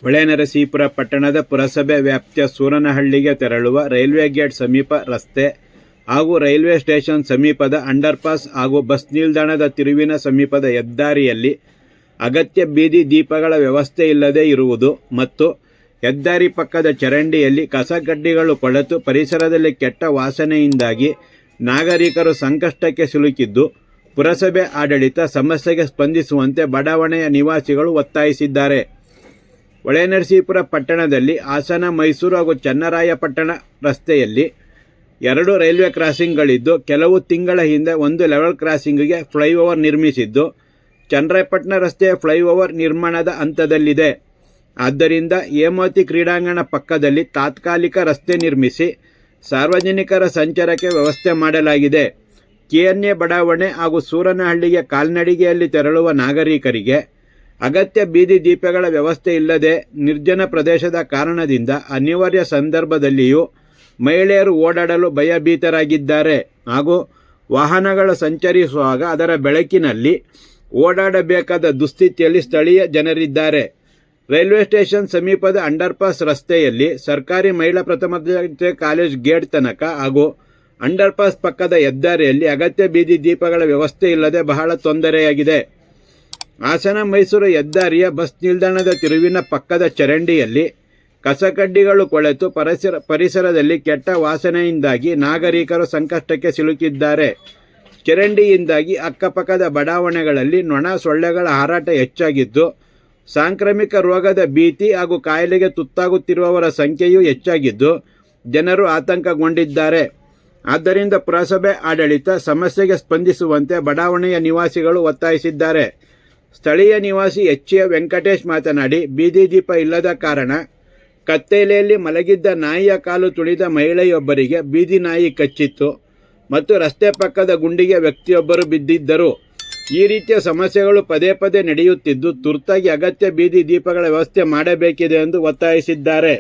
ಹೊಳೆನರಸೀಪುರ ಪಟ್ಟಣದ ಪುರಸಭೆ ವ್ಯಾಪ್ತಿಯ ಸೂರನಹಳ್ಳಿಗೆ ತೆರಳುವ ರೈಲ್ವೆ ಗೇಟ್ ಸಮೀಪ ರಸ್ತೆ ಹಾಗೂ ರೈಲ್ವೆ ಸ್ಟೇಷನ್ ಸಮೀಪದ ಅಂಡರ್ಪಾಸ್ ಹಾಗೂ ಬಸ್ ನಿಲ್ದಾಣದ ತಿರುವಿನ ಸಮೀಪದ ಹೆದ್ದಾರಿಯಲ್ಲಿ ಅಗತ್ಯ ಬೀದಿ ದೀಪಗಳ ವ್ಯವಸ್ಥೆ ಇಲ್ಲದೆ ಇರುವುದು ಮತ್ತು ಹೆದ್ದಾರಿ ಪಕ್ಕದ ಚರಂಡಿಯಲ್ಲಿ ಕಸಕಡ್ಡಿಗಳು ಕೊಳೆತು ಪರಿಸರದಲ್ಲಿ ಕೆಟ್ಟ ವಾಸನೆಯಿಂದಾಗಿ ನಾಗರಿಕರು ಸಂಕಷ್ಟಕ್ಕೆ ಸಿಲುಕಿದ್ದು, ಪುರಸಭೆ ಆಡಳಿತ ಸಮಸ್ಯೆಗೆ ಸ್ಪಂದಿಸುವಂತೆ ಬಡಾವಣೆಯ ನಿವಾಸಿಗಳು ಒತ್ತಾಯಿಸಿದ್ದಾರೆ. ಹೊಳೆನರಸೀಪುರ ಪಟ್ಟಣದಲ್ಲಿ ಹಾಸನ, ಮೈಸೂರು ಹಾಗೂ ಚನ್ನರಾಯಪಟ್ಟಣ ರಸ್ತೆಯಲ್ಲಿ 2 ರೈಲ್ವೆ ಕ್ರಾಸಿಂಗ್ಗಳಿದ್ದು, ಕೆಲವು ತಿಂಗಳ ಹಿಂದೆ ಒಂದು ಲೆವೆಲ್ ಕ್ರಾಸಿಂಗ್ಗೆ ಫ್ಲೈಓವರ್ ನಿರ್ಮಿಸಿದ್ದು, ಚನ್ನರಾಯಪಟ್ಟಣ ರಸ್ತೆಯ ಫ್ಲೈಓವರ್ ನಿರ್ಮಾಣದ ಹಂತದಲ್ಲಿದೆ. ಆದ್ದರಿಂದ ಹೇಮಾವತಿ ಕ್ರೀಡಾಂಗಣ ಪಕ್ಕದಲ್ಲಿ ತಾತ್ಕಾಲಿಕ ರಸ್ತೆ ನಿರ್ಮಿಸಿ ಸಾರ್ವಜನಿಕರ ಸಂಚಾರಕ್ಕೆ ವ್ಯವಸ್ಥೆ ಮಾಡಲಾಗಿದೆ. ಕೆಎನ್ಎ ಬಡಾವಣೆ ಹಾಗೂ ಸೂರನಹಳ್ಳಿಗೆ ಕಾಲ್ನಡಿಗೆಯಲ್ಲಿ ತೆರಳುವ ನಾಗರಿಕರಿಗೆ ಅಗತ್ಯ ಬೀದಿ ದೀಪಗಳ ವ್ಯವಸ್ಥೆ ಇಲ್ಲದೆ ನಿರ್ಜನ ಪ್ರದೇಶದ ಕಾರಣದಿಂದ ಅನಿವಾರ್ಯ ಸಂದರ್ಭದಲ್ಲಿಯೂ ಮಹಿಳೆಯರು ಓಡಾಡಲು ಭಯಭೀತರಾಗಿದ್ದಾರೆ ಹಾಗೂ ವಾಹನಗಳು ಸಂಚರಿಸುವಾಗ ಅದರ ಬೆಳಕಿನಲ್ಲಿ ಓಡಾಡಬೇಕಾದ ದುಸ್ಥಿತಿಯಲ್ಲಿ ಸ್ಥಳೀಯ ಜನರಿದ್ದಾರೆ. ರೈಲ್ವೆ ಸ್ಟೇಷನ್ ಸಮೀಪದ ಅಂಡರ್ಪಾಸ್ ರಸ್ತೆಯಲ್ಲಿ ಸರ್ಕಾರಿ ಮಹಿಳಾ ಪ್ರಥಮ ದರ್ಜೆ ಕಾಲೇಜ್ ಗೇಟ್ ತನಕ ಹಾಗೂ ಅಂಡರ್ಪಾಸ್ ಪಕ್ಕದ ಹೆದ್ದಾರಿಯಲ್ಲಿ ಅಗತ್ಯ ಬೀದಿ ದೀಪಗಳ ವ್ಯವಸ್ಥೆ ಇಲ್ಲದೆ ಬಹಳ ತೊಂದರೆಯಾಗಿದೆ. ಹಾಸನ ಮೈಸೂರು ಹೆದ್ದಾರಿಯ ಬಸ್ ನಿಲ್ದಾಣದ ತಿರುವಿನ ಪಕ್ಕದ ಚರಂಡಿಯಲ್ಲಿ ಕಸಕಡ್ಡಿಗಳು ಕೊಳೆತು ಪರಿಸರದಲ್ಲಿ ಕೆಟ್ಟ ವಾಸನೆಯಿಂದಾಗಿ ನಾಗರಿಕರು ಸಂಕಷ್ಟಕ್ಕೆ ಸಿಲುಕಿದ್ದಾರೆ. ಚರಂಡಿಯಿಂದಾಗಿ ಅಕ್ಕಪಕ್ಕದ ಬಡಾವಣೆಗಳಲ್ಲಿ ನೊಣ ಸೊಳ್ಳೆಗಳ ಹಾರಾಟ ಹೆಚ್ಚಾಗಿದ್ದು, ಸಾಂಕ್ರಾಮಿಕ ರೋಗದ ಭೀತಿ ಹಾಗೂ ಕಾಯಿಲೆಗೆ ತುತ್ತಾಗುತ್ತಿರುವವರ ಸಂಖ್ಯೆಯೂ ಹೆಚ್ಚಾಗಿದ್ದು, ಜನರು ಆತಂಕಗೊಂಡಿದ್ದಾರೆ. ಆದ್ದರಿಂದ ಪುರಸಭೆ ಆಡಳಿತ ಸಮಸ್ಯೆಗೆ ಸ್ಪಂದಿಸುವಂತೆ ಬಡಾವಣೆಯ ನಿವಾಸಿಗಳು ಒತ್ತಾಯಿಸಿದ್ದಾರೆ. ಸ್ಥಳೀಯ ನಿವಾಸಿ ಎಚ್ಎ ವೆಂಕಟೇಶ್ ಮಾತನಾಡಿ, ಬೀದಿ ದೀಪ ಇಲ್ಲದ ಕಾರಣ ಕತ್ತಲೆಯಲ್ಲಿ ಮಲಗಿದ್ದ ನಾಯಿಯ ಕಾಲು ತುಳಿದ ಮಹಿಳೆಯೊಬ್ಬರಿಗೆ ಬೀದಿ ನಾಯಿ ಕಚ್ಚಿತ್ತು ಮತ್ತು ರಸ್ತೆ ಪಕ್ಕದ ಗುಂಡಿಗೆ ವ್ಯಕ್ತಿಯೊಬ್ಬರು ಬಿದ್ದಿದ್ದರು. ಈ ರೀತಿಯ ಸಮಸ್ಯೆಗಳು ಪದೇ ಪದೇ ನಡೆಯುತ್ತಿದ್ದು, ತುರ್ತಾಗಿ ಅಗತ್ಯ ಬೀದಿ ದೀಪಗಳ ವ್ಯವಸ್ಥೆ ಮಾಡಬೇಕಿದೆ ಎಂದು ಒತ್ತಾಯಿಸಿದ್ದಾರೆ.